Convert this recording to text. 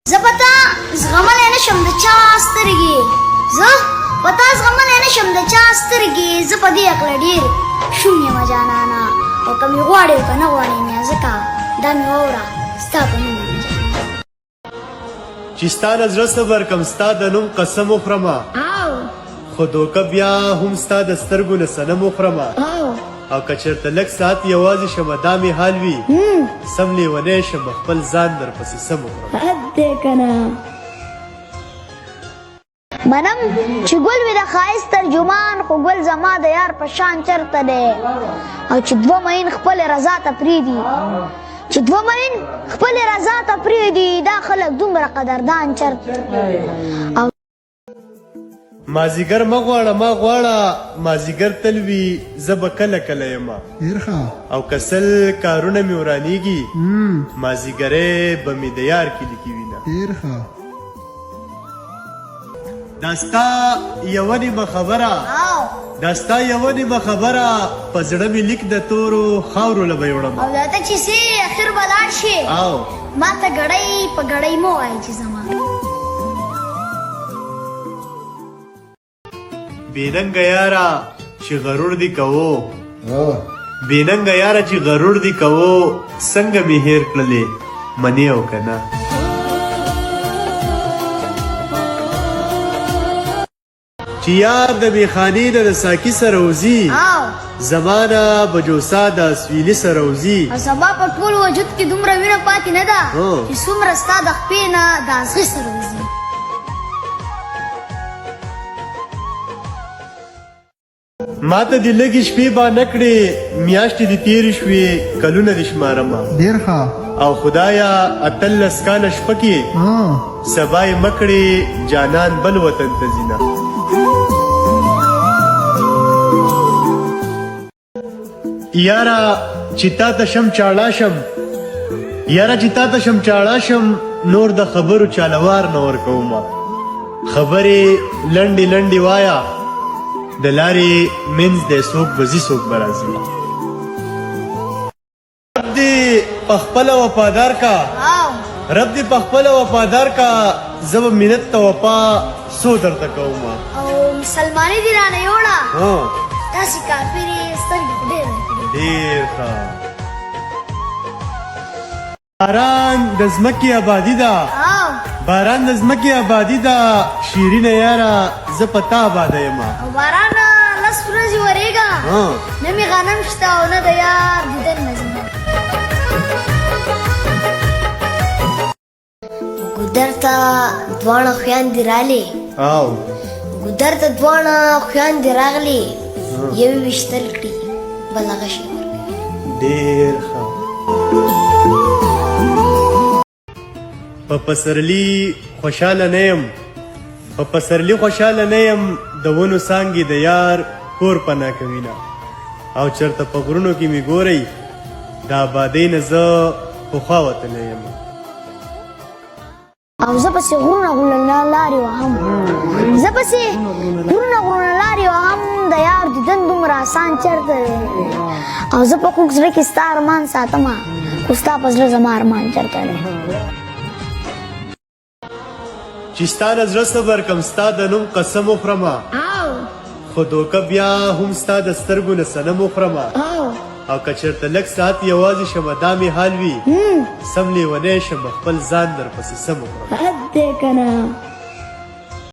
زه پتا زغملی نشم د چا سترګې زه پتا زغملی نشم د چا سترګې زه په دې عقله ډېر شوم یمه جانانه او که مې غواړې او که نه غواړې میا ځکه دا مې واوره ستا په نوم یم جانانه چې ستا نه زړه صبر کم ستا د نوم قسم وخورمه خو دوکه بیا هم ستا د سترګو نه صنم وخورمه او که چېرته لږ ساعت یوازې شمه دا مې حال وي سم لیونی شمه خپل ځان درپسې سم وخورم حد دی که نه منم چې ګل وي د ښایست ترجمان خو ګل زما د یار په شان چرته دی او چې دوه مین خپلې رضا ته پرېږدي چې دوه مین خپلې رضا ته پرېږدي دا خلک دومره قدردان چرته او مازیګر مه غواړه ما غواړه مازیګر تل وي زه به کله کله یمه او که سل کارونه مې ورانیږي مازیګری به مې د یار کلي کې وینه دا ستا یوه نیمه خبره دا ستا یوه نیمه خبره په زړه مې لیک د تورو خاورو له به یوړم او دا ته چې سې اخر به لاړ شې ما ته ګړۍ په ګړۍ مه وایې چې زما بېننګه یاره چې غرور دې کوو بېننګه یاره چې غرور دې کوو څنګه مې هېر کړلې منې او که نه چې یار د میخانې نه د ساقي سره وځي زما نه به جوسا د اسویلي سره وځي او سبا په ټول وجود کې دومره وینه پاتې نه ده چې څومره ستا د خپې نه د ازغي سره وځي ما ته دې لږې شپې با نه کړې میاشتې دې تېرې شوې کلونه دې شمارمه ډېر ښه او خدایا 18 کاله شپه کې سبا یې مه کړې جانان بل وطن ته ځینه یاره چې تا ته شم چاړه شم یاره چې تا ته شم چاړه شم نور د خبرو چالوار نه ورکومه خبرې لنډې لنډې وایه د لارې منځ دی څوک به ځي څوک به راځي رب دې پخپله وفادار کا رب دې پخپله وفادار کا زه به منت ته وفا څو درته کومه او مسلماني دې رانه یوړه داسې کافرې سترګې په ډېر ډېر ښه باران د ځمکې آبادي ده باران د ځمکې آبادي ده شیرینه یاره زه په تا آباده یمه او باران لس ورځې ورېږه نه مې غنم شته او نه د یار دیدن نه ځمه ګودر ته دواړه خویندې رالې ګودر ته دواړه خویندې راغلې یوې ویشتل کړي بل هغه شی ورکوي ډېر ښه په پسرلي خوشحاله نه یم په پسرلي خوشحاله نه یم د ونو څانګې د یار کور پناه کوینه او چېرته په غرونو کې مې ګورئ د آبادۍ نه زه پخوا وتلی یم او زه پسې غرونه غرونه لارې وهم زه پسې غرونه غرونه لارې وهم د یار دیدن دومره اسان چېرته دی او زه په خوږ زړه کې ستا ارمان ساتمه خو ستا په زړه زما ارمان چېرته دی چې ستا نه زړه صبر کم ستا د نوم قسم وخورمه خو دوکه بیا هم ستا د سترګو نه صنم وخورمه او که چېرته لږ ساعت یوازې شمه دا مې حال وي سم لیونی شمه خپل ځان درپسې سم وخورم حد دی که نه